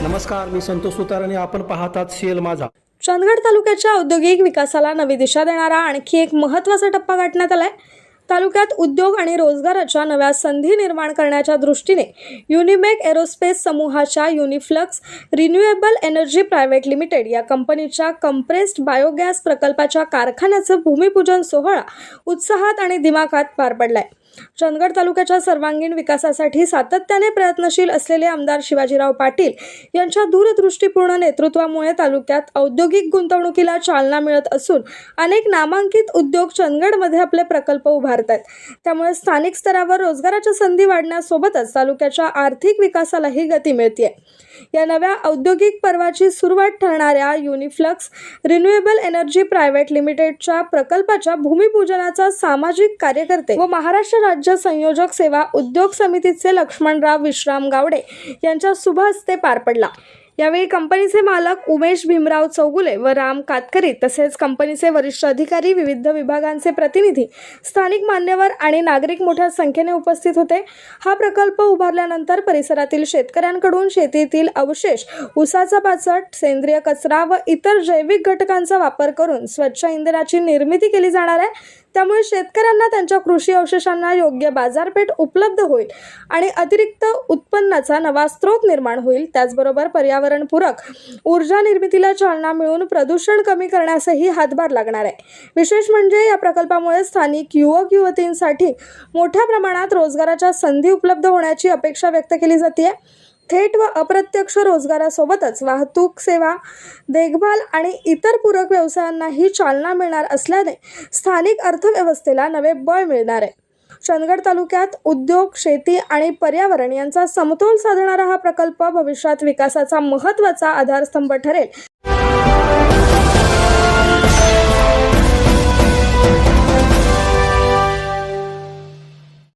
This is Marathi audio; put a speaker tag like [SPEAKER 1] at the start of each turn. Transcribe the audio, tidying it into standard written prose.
[SPEAKER 1] नमस्कार, मी संतोष सुतार आणि आपण पाहतात शेल माझा.
[SPEAKER 2] चंदगड तालुक्याच्या औद्योगिक विकासाला नवी दिशा देणारा आणखी एक महत्त्वाचा टप्पा गाठण्यात आलाय. तालुक्यात उद्योग आणि रोजगाराच्या नव्या संधी निर्माण करण्याच्या दृष्टीने युनिमेक एरोस्पेस समूहाच्या युनिफ्लक्स रिन्युएबल एनर्जी प्रायव्हेट लिमिटेड या कंपनीच्या कंप्रेस्ड बायोगॅस प्रकल्पाच्या कारखान्याचं भूमिपूजन सोहळा उत्साहात आणि दिमाखात पार पडलाय. चंदगड तालुक्याच्या सर्वांगीण विकासासाठी सातत्याने प्रयत्नशील असलेले आमदार शिवाजीराव पाटील यांच्या दूरदृष्टीपूर्ण नेतृत्वामुळे तालुक्यात औद्योगिक गुंतवणुकीला चालना मिळत असून अनेक नामांकित उद्योग चंदगडमध्ये आपले प्रकल्प उभारत आहेत. त्यामुळे स्थानिक स्तरावर रोजगाराच्या संधी वाढण्यासोबतच तालुक्याच्या आर्थिक विकासालाही गती मिळते. या नव्या औद्योगिक पर्वाची सुरुवात ठरणाऱ्या युनिफ्लक्स रिन्युएबल एनर्जी प्रायव्हेट लिमिटेडच्या प्रकल्पाच्या भूमिपूजनाचा सामाजिक कार्यकर्ते व महाराष्ट्र राज्य संयोजक सेवा उद्योग समितीचे लक्ष्मणराव विश्राम गावडे यांच्या शुभ हस्ते पार पडला. यावेळी कंपनीचे मालक उमेश भीमराव चौगुले व राम कातकरी तसेच कंपनीचे वरिष्ठ अधिकारी, विविध विभागांचे प्रतिनिधी, स्थानिक मान्यवर आणि नागरिक मोठ्या संख्येने उपस्थित होते. हा प्रकल्प उभारल्यानंतर परिसरातील शेतकऱ्यांकडून शेतीतील अवशेष, ऊसाचा पाचट, सेंद्रिय कचरा व इतर जैविक घटकांचा वापर करून स्वच्छ इंधनाची निर्मिती केली जाणार आहे. त्यामुळे शेतकऱ्यांना त्यांच्या कृषी अवशेषांना योग्य बाजारपेठ उपलब्ध होईल आणि अतिरिक्त उत्पन्नाचा नवा स्रोत निर्माण होईल. त्याचबरोबर पर्यावरणपूरक ऊर्जा निर्मितीला चालना मिळून प्रदूषण कमी करण्यासही हातभार लागणार आहे. विशेष म्हणजे या प्रकल्पामुळे स्थानिक युवक युवतींसाठी मोठ्या प्रमाणात रोजगाराच्या संधी उपलब्ध होण्याची अपेक्षा व्यक्त केली जाते. थेट व अप्रत्यक्ष रोजगारासोबतच वाहतूक सेवा, देखभाल आणि इतर पूरक व्यवसायांनाही चालना मिळणार असल्याने स्थानिक अर्थव्यवस्थेला नवे बळ मिळणार आहे. चंदगड तालुक्यात उद्योग, शेती आणि पर्यावरण यांचा समतोल साधणारा हा प्रकल्प भविष्यात विकासाचा महत्त्वाचा आधारस्तंभ ठरेल.